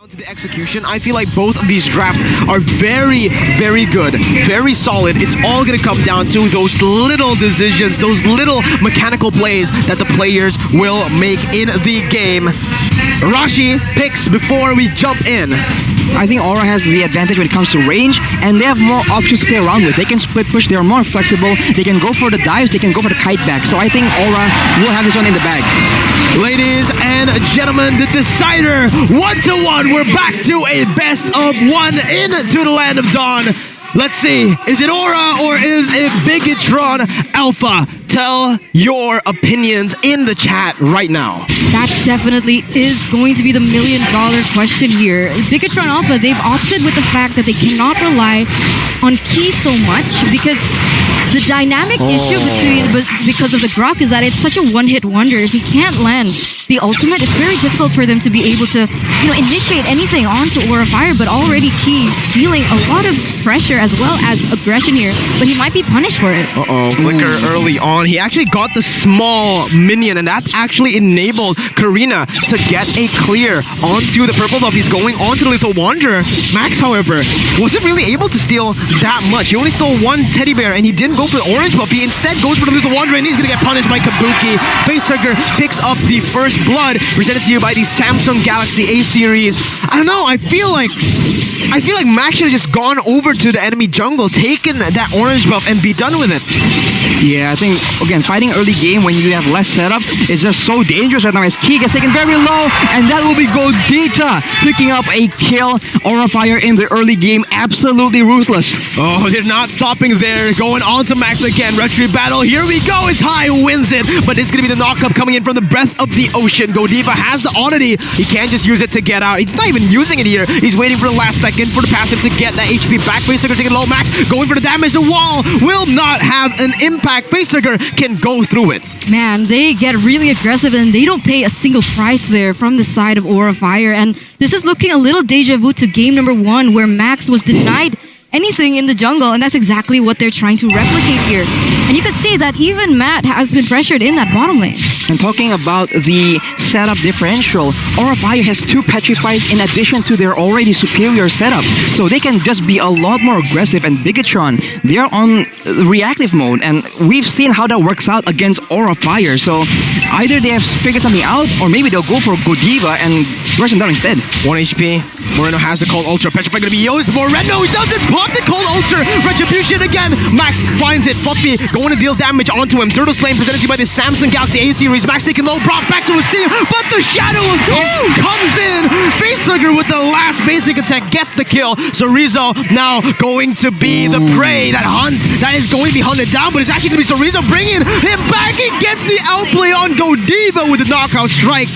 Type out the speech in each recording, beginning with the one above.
To the execution, I feel like both of these drafts are very, very good, very solid. It's all going to come down to those little decisions, those little mechanical plays that the players will make in the game. Rashi picks before we jump in. I think Aura has the advantage when it comes to range, and they have more options to play around with. They can split push, they're more flexible, they can go for the dives, they can go for the kite back. So I think Aura will have this one in the bag. Ladies and gentlemen, the decider, 1-1. We're back to a best of one into the Land of Dawn. Let's see, is it Aura or is it Bigatron Alpha? Tell your opinions in the chat right now. That definitely is going to be the million-dollar question here. Bigatron Alpha, they've opted with the fact that they cannot rely on Ki so much because the dynamic issue because of the Grok is that it's such a one-hit wonder. If he can't land the ultimate, it's very difficult for them to be able to, initiate anything onto Aura Fire, but already Ki feeling a lot of pressure as well as aggression here, but he might be punished for it. Flicker early on. He actually got the small minion, and that actually enabled Karina to get a clear onto the purple buff. He's going onto the Lethal Wanderer. Max, however, wasn't really able to steal that much. He only stole one teddy bear, and he didn't go for the orange buff. He instead goes for the Lethal Wanderer, and he's going to get punished by Kabuki. Facehugger picks up the first blood, presented to you by the Samsung Galaxy A series. I don't know, I feel like Max should have just gone over to the enemy jungle, taken that orange buff, and be done with it. Yeah, I think, again, fighting early game when you have less setup, it's just so dangerous right now as Ki gets taken very low, and that will be Godita picking up a kill. Aura Fire in the early game, absolutely ruthless. Oh, they're not stopping there. Going on to Max again. Retry battle. Here we go. It's High wins it, but it's going to be the knockup coming in from the breath of the ocean. Godiva has the oddity. He can't just use it to get out. He's not even using it here. He's waiting for the last second for the passive to get that HP back. Facehugger taking low. Max going for the damage. The wall will not have an impact. Facehugger can go through it. Man, they get really aggressive and they don't pay a single price there from the side of Aura Fire. And this is looking a little deja vu to game number 1 where Max was denied anything in the jungle, and that's exactly what they're trying to replicate here. And you can see that even Matt has been pressured in that bottom lane. And talking about the setup differential, Aura Fire has 2 Petrifies in addition to their already superior setup. So they can just be a lot more aggressive, and Bigatron, they're on reactive mode, and we've seen how that works out against Aura Fire. So either they have figured something out, or maybe they'll go for Godiva and rush him down instead. 1 HP. Moreno has the Cold Ultra. Petrify going to be used. Moreno doesn't pop the Cold Ultra. Retribution again. Max finds it. Fluffy going to deal damage onto him. Turtle Slane presented to you by the Samsung Galaxy A series. Max taking low. Brock back to his team, but the Shadow Assault comes in. Facehugger with the last basic attack gets the kill. So Rizzo now going to be the prey. That hunt that is going to be hunted down, but it's actually going to be Rizzo bringing him back. He gets the outplay on Godiva with the knockout strike.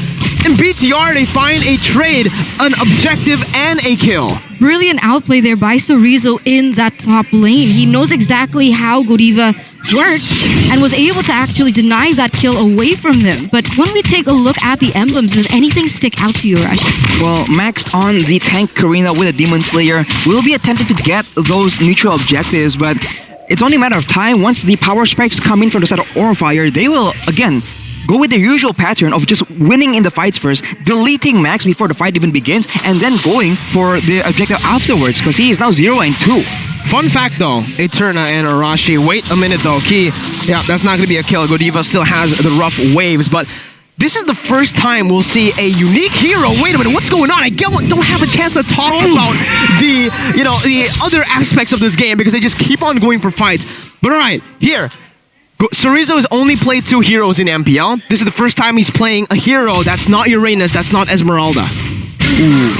In BTR, they find a trade, an objective, and a kill. Brilliant outplay there by Sorizo in that top lane. He knows exactly how Godiva works and was able to actually deny that kill away from them. But when we take a look at the emblems, does anything stick out to you, Rush? Well, Max on the tank Karina with a Demon Slayer will be attempting to get those neutral objectives, but it's only a matter of time. Once the power spikes come in from the side of Aura Fire, they will, again, go with the usual pattern of just winning in the fights first, deleting Max before the fight even begins, and then going for the objective afterwards, because he is now 0-2. Fun fact though, Eterna and Arashi. Wait a minute though, Ki. Yeah, that's not going to be a kill. Godiva still has the rough waves, but this is the first time we'll see a unique hero. Wait a minute, what's going on? I don't have a chance to talk about the other aspects of this game because they just keep on going for fights. But alright, here. Sorizo has only played 2 heroes in MPL. This is the first time he's playing a hero that's not Uranus, that's not Esmeralda. Ooh.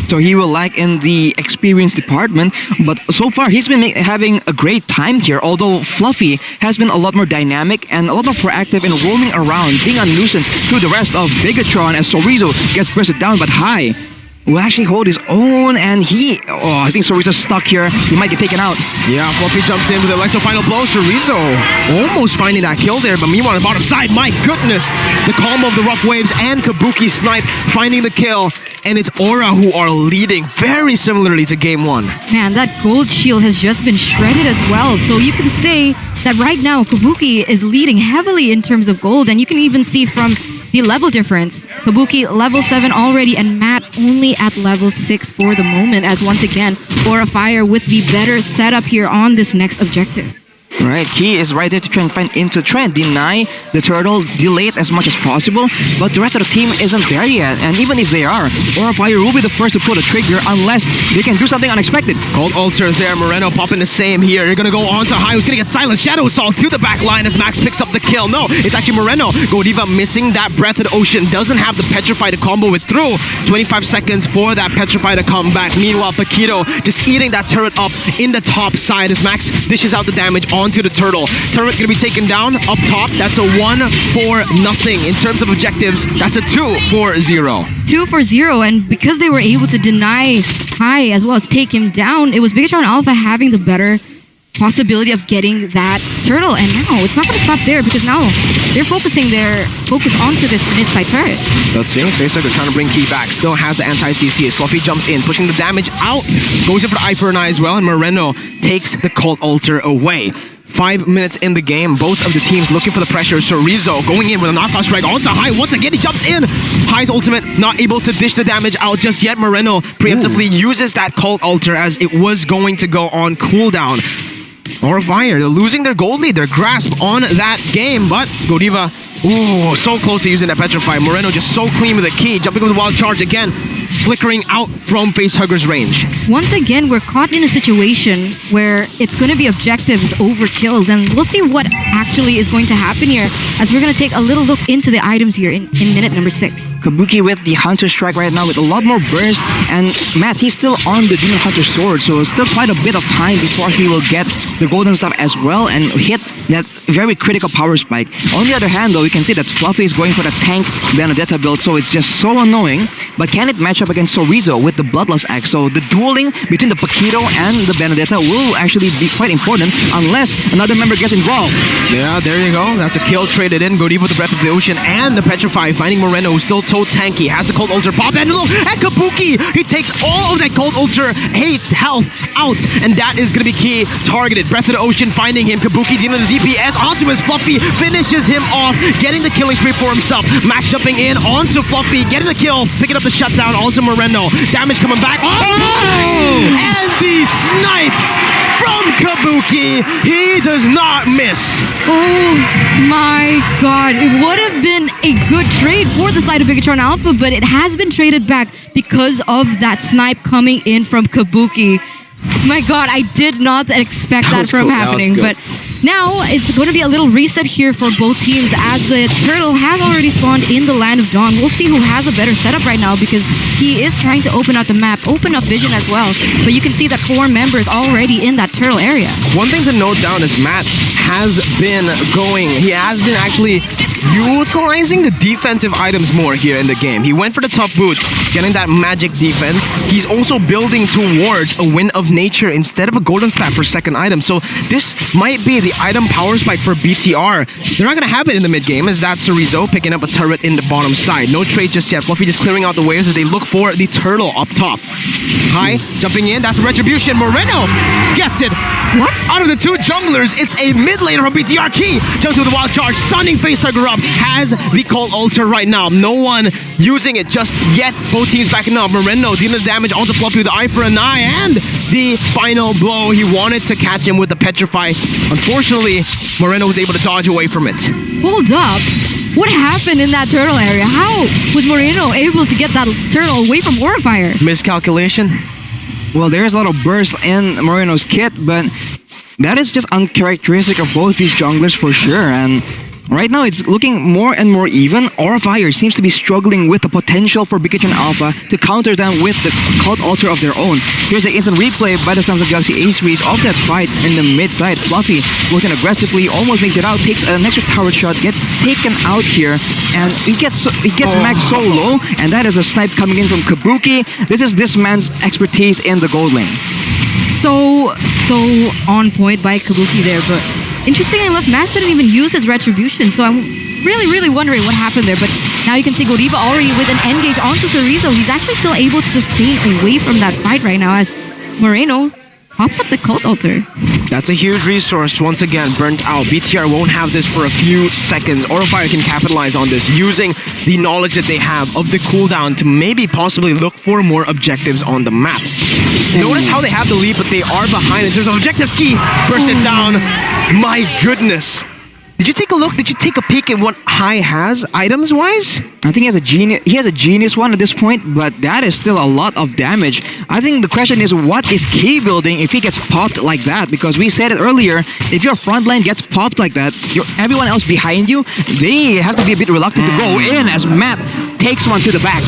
So he will lack in the experience department, but so far he's been having a great time here, although Fluffy has been a lot more dynamic and a lot more proactive in roaming around, being a nuisance to the rest of Bigatron as Sorizo gets bursted down, but High will actually hold his own, and I think Sorizo's stuck here. He might get taken out. Yeah, Fluffy jumps in with the Electro Final Blow. Sorizo almost finding that kill there, but meanwhile on the bottom side, my goodness, the combo of the rough waves and Kabuki Snipe finding the kill, and it's Aura who are leading very similarly to game 1. Man, that gold shield has just been shredded as well, so you can say that right now Kabuki is leading heavily in terms of gold, and you can even see from the level difference. Kabuki level 7 already, and Matt only at level 6 for the moment, as once again, Aura Fire with the better setup here on this next objective. Right, he is right there to try and deny the turtle, delay it as much as possible, but the rest of the team isn't there yet, and even if they are, Aura Fire will be the first to pull the trigger unless they can do something unexpected. Cold Ultra there, Moreno popping the same here. You're gonna go on to high, who's gonna get Silent Shadow Assault to the back line as Max picks up the kill. No, it's actually Moreno. Godiva missing that Breath of the Ocean, doesn't have the Petrify to combo it through. 25 seconds for that Petrify to come back. Meanwhile, Paquito just eating that turret up in the top side as Max dishes out the damage onto the turtle. Turret gonna be taken down up top. That's a 1-for-0. In terms of objectives, that's a 2-for-0. 2-for-0, and because they were able to deny high as well as take him down, it was Bigatron Alpha having the better possibility of getting that turtle. And now it's not going to stop there because now they're focusing their focus onto this mid-side turret. Let's see. Facehugger trying to bring Key back. Still has the anti-CC as Fluffy jumps in, pushing the damage out. Goes in for the Eye for an Eye as well, and Moreno takes the Cold Ultra away. 5 minutes in the game, both of the teams looking for the pressure. Chorizo going in with a knockout strike onto High. Once again, he jumps in. High's ultimate not able to dish the damage out just yet. Moreno preemptively uses that Cold Ultra as it was going to go on cooldown. Aura Fire, they're losing their gold lead, their grasp on that game, but Godiva, ooh, so close to using that Petrify. Moreno just so clean with the key, jumping with the wild charge again, flickering out from Facehugger's range. Once again, we're caught in a situation where it's going to be objectives over kills, and we'll see what actually is going to happen here as we're going to take a little look into the items here in minute number 6. Kabuki with the Hunter Strike right now with a lot more burst, and Matt, he's still on the Demon Hunter Sword, so still quite a bit of time before he will get the golden stuff as well and hit that very critical power spike. On the other hand though, you can see that Fluffy is going for the tank Benedetta build, so it's just so annoying, but can it match up against Chorizo with the Bloodlust Axe? So the dueling between the Paquito and the Benedetta will actually be quite important unless another member gets involved. Yeah, there you go. That's a kill traded in. Godiva with the Breath of the Ocean and the Petrify, finding Moreno, who's still so tanky. Has the Cold Ultra pop and look at Kabuki. He takes all of that Cold Ultra health out, and that is going to be key targeted. Breath of the Ocean finding him. Kabuki dealing the DPS onto his Fluffy, finishes him off, getting the killing spree for himself. Max jumping in onto Fluffy, getting the kill, picking up the shutdown onto Moreno. Damage coming back onto Max, and the snipes from Kabuki. He does not miss. Oh my god, it would have been a good trade for the side of Bigatron Alpha, but it has been traded back because of that snipe coming in from Kabuki. My god, I did not expect that from happening, but now it's going to be a little reset here for both teams as the turtle has already spawned in the Land of Dawn. We'll see who has a better setup right now because he is trying to open up the map, open up vision as well, but you can see that 4 members already in that turtle area. One thing to note down is Matt has been he has been actually utilizing the defensive items more here in the game. He went for the tough boots, getting that magic defense. He's also building towards a Wind of Nature instead of a golden staff for second item. So this might be the item power spike for BTR. They're not going to have it in the mid game as that's Chorizo picking up a turret in the bottom side. No trade just yet. Fluffy just clearing out the waves as they look for the turtle up top. High jumping in. That's a Retribution. Moreno gets it. What? Out of the 2 junglers, it's a mid laner from BTR. Key jumps with a wild charge, stunning Facehugger up. Has the Cold Ultra right now. No one using it just yet. Both teams backing up. Moreno dealing the damage onto Fluffy with the Eye for an Eye, and the final blow. He wanted to catch him with the Petrify. Unfortunately, Moreno was able to dodge away from it. Hold up. What happened in that turtle area? How was Moreno able to get that turtle away from Aura Fire? Miscalculation. Well, there's a lot of burst in Moreno's kit, but that is just uncharacteristic of both these junglers for sure. And right now, it's looking more and more even. Aura Fire seems to be struggling with the potential for Bigatron Alpha to counter them with the Cold Ultra of their own. Here's the instant replay by the Samsung Galaxy A-Series of that fight in the mid-side. Fluffy goes in aggressively, almost makes it out, takes an extra tower shot, gets taken out here, and he gets Max so low, and that is a snipe coming in from Kabuki. This is this man's expertise in the gold lane. So on point by Kabuki there, but interestingly enough, Max didn't even use his Retribution, so I'm really wondering what happened there. But now you can see Godiva already with an engage onto Chorizo. He's actually still able to sustain away from that fight right now as Moreno pops up the Cult Altar. That's a huge resource. Once again, burnt out. BTR won't have this for a few seconds. Aurafire can capitalize on this using the knowledge that they have of the cooldown to maybe possibly look for more objectives on the map. Notice how they have the lead, but they are behind in terms of objectives. Key burst it down. My goodness. Did you take a look? Did you take a peek at what High has items wise? I think he has a genius one at this point, but that is still a lot of damage. I think the question is, what is Key building if he gets popped like that? Because we said it earlier, if your front line gets popped like that, everyone else behind you, they have to be a bit reluctant to go in as Matt takes one to the back.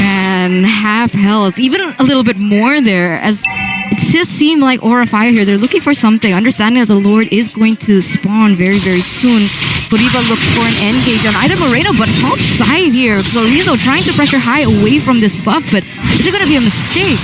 And half health, even a little bit more there, as it just seemed like Aurafire here. They're looking for something, understanding that the Lord is going to spawn very, very soon. Kuriba looks for an engage on either Moreno, but top side here. Chorizo trying to pressure High away from this buff, but is it going to be a mistake?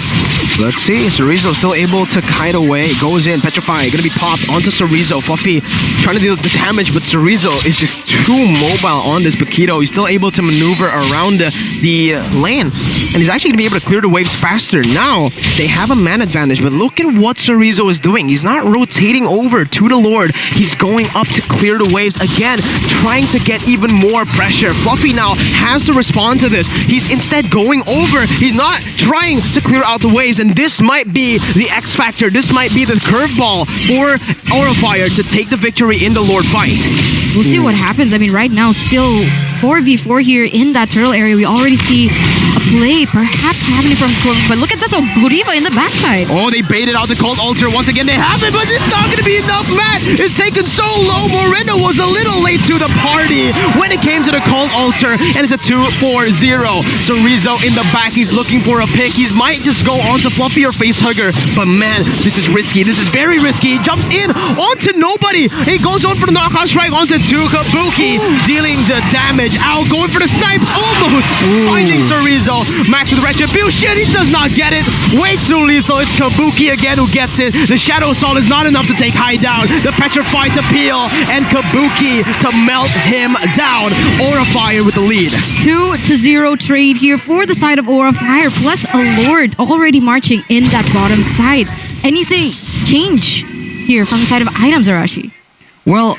Let's see. Chorizo still able to kite away. Goes in. Petrify. Going to be popped onto Chorizo. Fluffy trying to deal the damage, but Chorizo is just too mobile on this Paquito. He's still able to maneuver around the lane. And he's actually going to be able to clear the waves faster. Now, they have a man advantage, but look at what Chorizo is doing. He's not rotating over to the Lord. He's going up to clear the waves again, trying to get even more pressure. Fluffy now has to respond to this. He's instead going over. He's not trying to clear out the waves, and this might be the X factor. This might be the curveball for Aurafire to take the victory in the Lord fight. We'll see what happens. I mean, right now, still 4v4 here in that turtle area. We already see a play perhaps happening from Corbin, but look at this, Guriva in the backside. Oh, they baited out the Cold Altar. Once again, they have it, but it's not going to be enough. Matt is taken so low. Moreno was a little late to the party when it came to the Cold Altar, and it's a 2-4-0. Chorizo in the back. He's looking for a pick. He might just go onto Fluffy or Facehugger, but man, this is risky. This is very risky. He jumps in onto nobody. He goes on for the knockout strike onto Kabuki, dealing the damage. Out, going for the snipes, almost finding Chorizo. Max with Retribution, he does not get it. Way too lethal. It's Kabuki again who gets it. The Shadow Assault is not enough to take High down. The Petrify to peel, and Kabuki to melt him down. Aurafire with the lead. 2-0 trade here for the side of Aurafire, plus a Lord already marching in that bottom side. Anything change here from the side of items, Arashi? Well,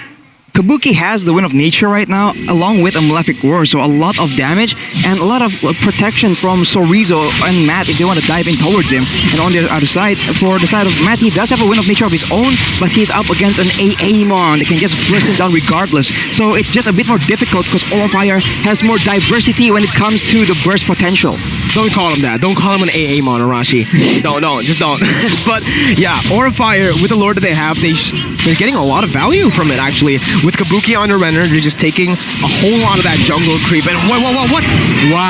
Kabuki has the Wind of Nature right now, along with a Malefic Roar, so a lot of damage and a lot of protection from Chorizo and Matt if they want to dive in towards him. And on the other side, for the side of Matt, he does have a Wind of Nature of his own, but he's up against an AA-mon that can just burst him down regardless. So it's just a bit more difficult because Aurafire has more diversity when it comes to the burst potential. Don't call him that. Don't call him an AA-mon, Arashi. Don't. Just don't. But yeah, Aurafire, with the Lord that they have, they're getting a lot of value from it, actually. With Kabuki on the Renner, they're just taking a whole lot of that jungle creep. And what? Wow. What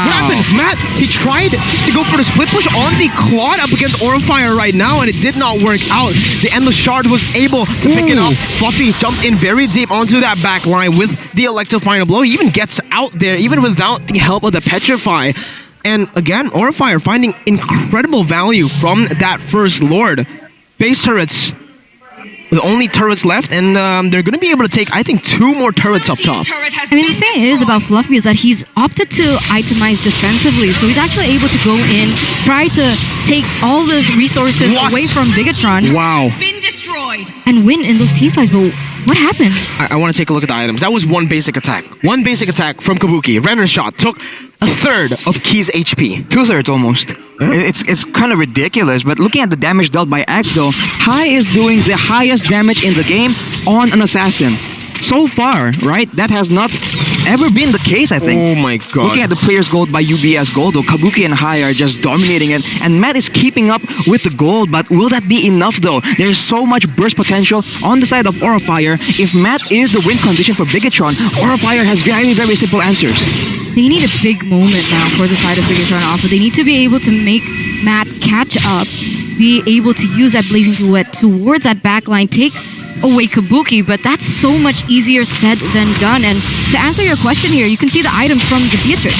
happened? Matt, he tried to go for the split push on the Claude up against Aurafire right now, and it did not work out. The Endless Shard was able to pick it up. Fluffy jumps in very deep onto that back line with the Electrifying Blow. He even gets out there, even without the help of the Petrify. And again, Aurafire finding incredible value from that first Lord. Base turrets. With only turrets left, and they're going to be able to take, I think, 2 more turrets up top. I mean, the thing is about Fluffy is that he's opted to itemize defensively, so he's actually able to go in, try to take all those resources away from Bigatron. Wow. Been destroyed. And win in those teamfights, but what happened? I want to take a look at the items. That was one basic attack. One basic attack from Kabuki. Renner shot took a third of Key's HP. 2/3 almost. It's kind of ridiculous, but looking at the damage dealt by Axe though, High is doing the highest damage in the game on an assassin. So far, right? That has not ever been the case, I think. Oh my god. Looking at the players' gold by UBS Gold, though, Kabuki and High are just dominating it, and Matt is keeping up with the gold, but will that be enough though? There's so much burst potential on the side of Aurafire. If Matt is the win condition for Bigatron, Aurafire has very, very simple answers. They need a big moment now for the side of Bigatron Alpha. They need to be able to make Matt catch up, be able to use that Blazing Duet towards that backline, take away Kabuki, but that's so much easier said than done. And to answer your question here, you can see the items from the Beatrix.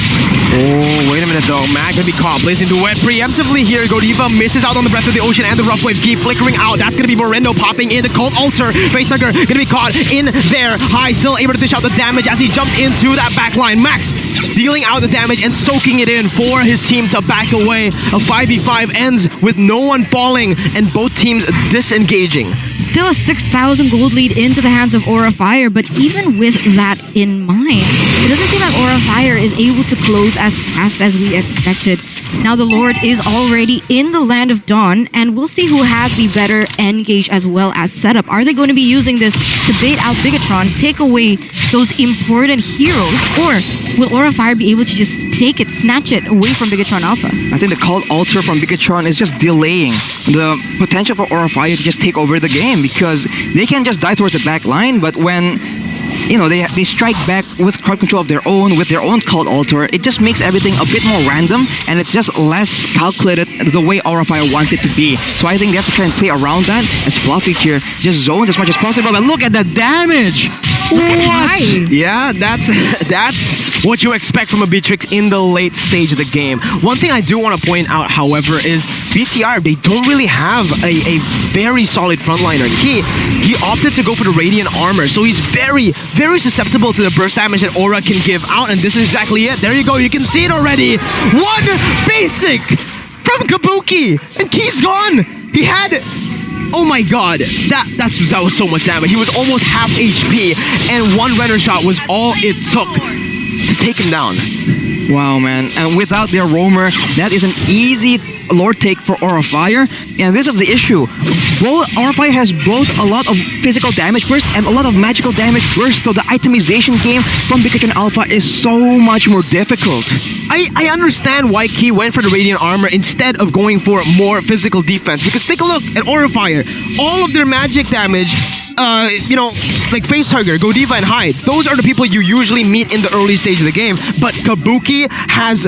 Oh, wait a minute though. Mag gonna be caught. Blazing duet preemptively here. Godiva misses out on the Breath of the Ocean, and the Rough Waves keep flickering out. That's gonna be Moreno popping in. The Cold Altar. Facehugger gonna be caught in there. High still able to dish out the damage as he jumps into that back line. Max dealing out the damage and soaking it in for his team to back away. A 5v5 ends with no one falling and both teams disengaging. Still a 6,000 gold lead into the hands of Aura Fire, but even with that in mind, it doesn't seem like Aura Fire is able to close as fast as we expected. Now the Lord is already in the Land of Dawn, and we'll see who has the better end gauge as well as setup. Are they going to be using this to bait out Bigatron, take away those important heroes, or will Aura Fire be able to just take it, snatch it away from Bigatron Alpha? I think the Cold Altar from Bigatron is just delaying the potential for Aura Fire to just take over the game, because they can just die towards the back line, but when they strike back with crowd control of their own, with their own Cold Altar, it just makes everything a bit more random, and it's just less calculated the way Aura Fire wants it to be. So I think they have to try and play around that, as Fluffy here just zones as much as possible. But look at the damage! What? Yeah, that's what you expect from a Beatrix in the late stage of the game. One thing I do want to point out, however, is BTR, they don't really have a very solid frontliner. He opted to go for the Radiant Armor, so he's very, very susceptible to the burst damage that Aura can give out, and this is exactly it. There you go, you can see it already. One basic from Kabuki, and Key's gone. He had... Oh my god, that was so much damage. He was almost half HP, and one Renner shot was all it took to take him down. Wow, man. And without their roamer, that is an easy Lord take for Aura Fire. And this is the issue. Aura Fire has both a lot of physical damage burst and a lot of magical damage burst. So the itemization game from Bigatron Alpha is so much more difficult. I understand why Key went for the Radiant Armor instead of going for more physical defense. Because take a look at Aura Fire. All of their magic damage, like Facehugger, Godiva, and Hyde, those are the people you usually meet in the early stage of the game. But Kabuki has...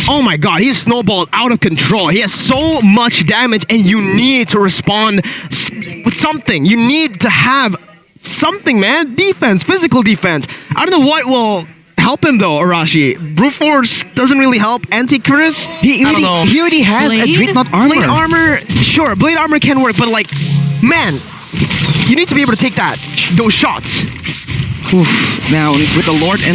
Oh my god, he's snowballed out of control. He has so much damage, and you need to respond with something. You need to have something, man. Defense, physical defense. I don't know what will help him though, Arashi. Brute Force doesn't really help. Anti-Chris? He already has a Dreadnought armor. Blade armor, sure. Blade armor can work, but like, man, you need to be able to take those shots. Oof. Now, with the Lord in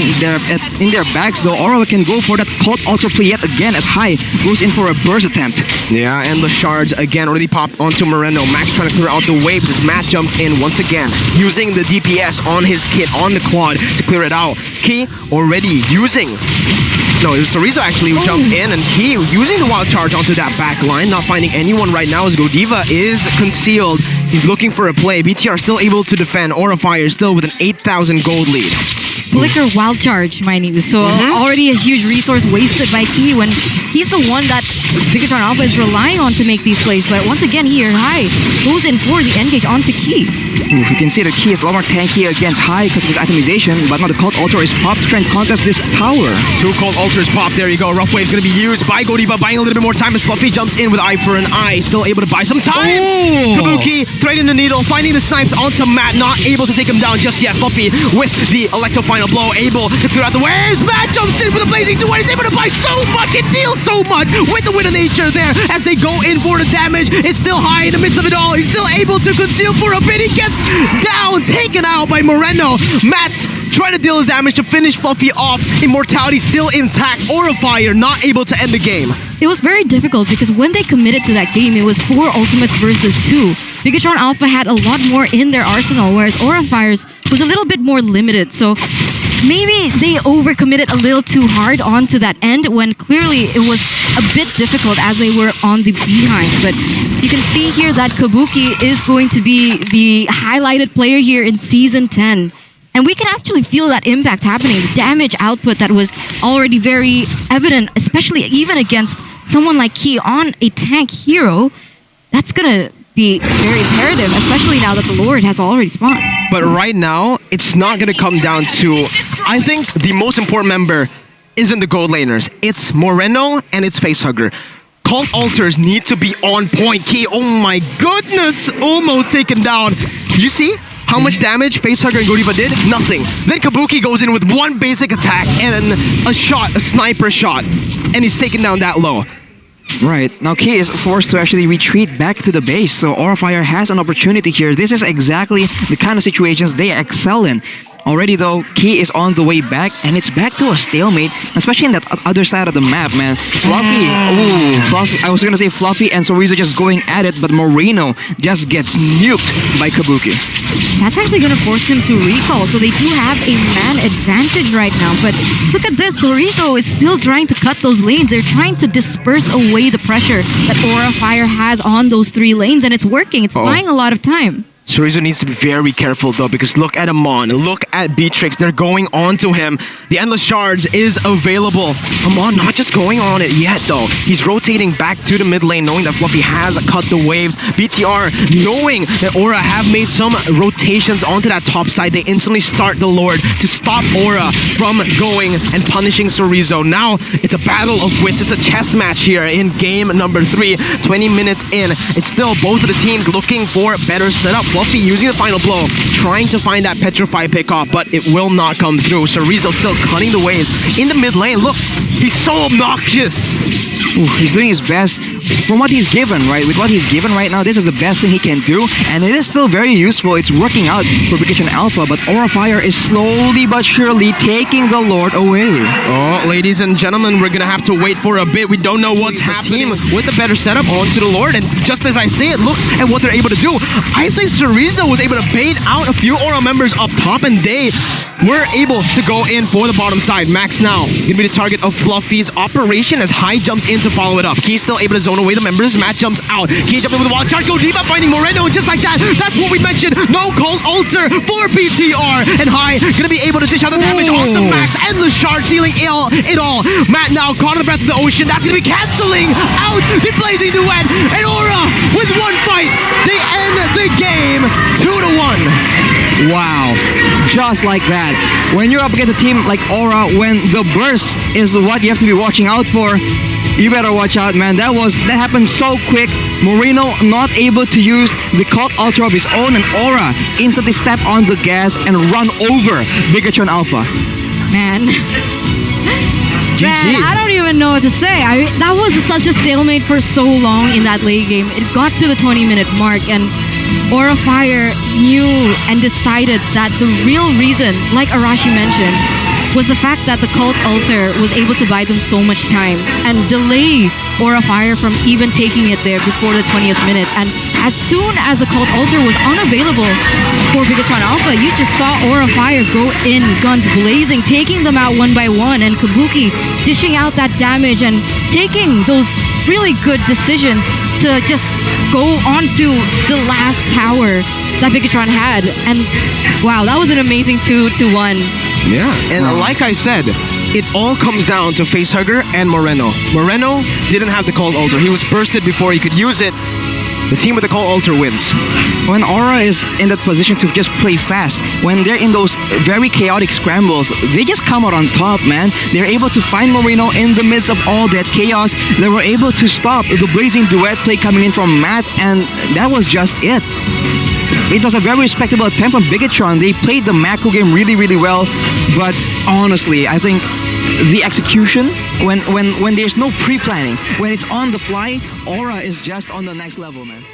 their backs, though, Aura can go for that Cold Altar play yet again as High goes in for a burst attempt. Yeah, and the shards again already popped onto Moreno. Max trying to clear out the waves as Matt jumps in once again, using the DPS on his kit, on the quad, to clear it out. Key already using... No, it was Sorizo actually who jumped in, and Key using the wild charge onto that back line, not finding anyone right now as Godiva is concealed. He's looking for a play. BTR still able to defend. Aura Fire still with an 8,000 gold lead. Flicker wild charge, mind you. So already a huge resource wasted by Key when he's the one that Bigatron Alpha is relying on to make these plays. But once again here, High goes in for the engage onto Key. Oof, you can see the Key is a lot more tanky against High because of his itemization, but now the Cold Altar is popped to try and contest this tower. Two Cold Altars pop, there you go. Rough Wave's gonna be used by Godiva, buying a little bit more time as Fluffy jumps in with Eye for an Eye, still able to buy some time. Kabuki threading the needle, finding the snipes onto Matt, not able to take him down just yet. Fluffy with the Electro final blow, able to clear out the waves. Matt jumps in with a blazing duet, he's able to buy so much, it deals so much with the Wind of Nature there as they go in for the damage. It's still High in the midst of it all, he's still able to conceal for a bit. He gets down, taken out by Moreno. Matt's trying to deal the damage to finish Fluffy off. Immortality still intact. Aura Fire not able to end the game. It was very difficult because when they committed to that game, it was 4 ultimates versus 2. Bigatron Alpha had a lot more in their arsenal, whereas Aura Fire's was a little bit more limited. So maybe they overcommitted a little too hard onto that end when clearly it was a bit difficult as they were on the behind. But you can see here that Kabuki is going to be the highlighted player here in Season 10. And we can actually feel that impact happening. The damage output that was already very evident, especially even against someone like Key on a tank hero. That's going to be very imperative, especially now that the Lord has already spawned. But right now, it's not going to come down to... I think the most important member isn't the gold laners. It's Moreno and it's Facehugger. Cult Altars need to be on point. Key, oh my goodness, almost taken down. Did you see how much damage Facehugger and Godiva did? Nothing. Then Kabuki goes in with one basic attack and then a shot, a sniper shot, and he's taken down that low. Right. Now Key is forced to actually retreat back to the base, so Aura Fire has an opportunity here. This is exactly the kind of situations they excel in. Already though, Key is on the way back, and it's back to a stalemate, especially in that other side of the map, man. Fluffy, I was gonna say Fluffy and Sorizo just going at it, but Moreno just gets nuked by Kabuki. That's actually going to force him to recall, so they do have a man advantage right now. But look at this, Sorizo is still trying to cut those lanes. They're trying to disperse away the pressure that Aura Fire has on those 3 lanes, and it's working. It's buying a lot of time. Sorizo needs to be very careful though, because look at Amon, look at Beatrix, they're going on to him. The Endless Shards is available. Amon not just going on it yet though. He's rotating back to the mid lane, knowing that Fluffy has cut the waves. BTR, knowing that Aura have made some rotations onto that top side, they instantly start the Lord to stop Aura from going and punishing Sorizo. Now, it's a battle of wits. It's a chess match here in game number 3. 20 minutes in. It's still both of the teams looking for better setup. Fluffy using the final blow, trying to find that Petrify pickoff, but it will not come through. Sorizo still cutting the waves in the mid lane. Look, he's so obnoxious. Ooh, he's doing his best from what he's given, right? With what he's given right now, this is the best thing he can do, and it is still very useful. It's working out for Big Alpha, but Aura Fire is slowly but surely taking the Lord away. Oh, ladies and gentlemen, we're gonna have to wait for a bit. We don't know what's happening with a better setup onto the Lord, and just as I say it, look at what they're able to do. I think Sorizo was able to bait out a few Aura members up top, and they were able to go in for the bottom side. Max now gonna be the target of Fluffy's operation as High jumps in to follow it up. Key's still able to zone away the members. Matt jumps out. Key jumping with the wall charge. Godiva finding Moreno, and just like that, that's what we mentioned. No Cult Altar for BTR, and High gonna be able to dish out the damage onto Max. Endless Shard dealing it all. Matt now caught in the breath of the ocean. That's gonna be canceling out the Blazing Duet, and Aura with one fight, they end the game 2-1. Wow, just like that. When you're up against a team like Aura, when the burst is what you have to be watching out for, you better watch out, man. That happened so quick. Moreno not able to use the Cult Ultra of his own, and Aura instantly step on the gas and run over Bigatron Alpha. Man. GG. Man, I don't even know what to say. That was such a stalemate for so long in that late game. It got to the 20-minute mark, and Aura Fire knew and decided that the real reason, like Arashi mentioned, was the fact that the Cult Altar was able to buy them so much time and delay Aura Fire from even taking it there before the 20th minute. And as soon as the Cult Altar was unavailable for Bigatron Alpha, you just saw Aura Fire go in, guns blazing, taking them out one by one, and Kabuki dishing out that damage and taking those really good decisions to just go onto the last tower that Bigatron had. And wow, that was an amazing 2-1. Yeah, and like I said, it all comes down to Facehugger and Moreno. Moreno didn't have the Cult Altar. He was bursted before he could use it. The team with the Cult Altar wins. When Aura is in that position to just play fast, when they're in those very chaotic scrambles, they just come out on top, man. They're able to find Moreno in the midst of all that chaos. They were able to stop the Blazing Duet play coming in from Matt, and that was just it. It was a very respectable attempt from Bigatron. They played the macro game really, really well, but honestly, I think the execution, when there's no pre-planning, when it's on the fly, Aura is just on the next level, man.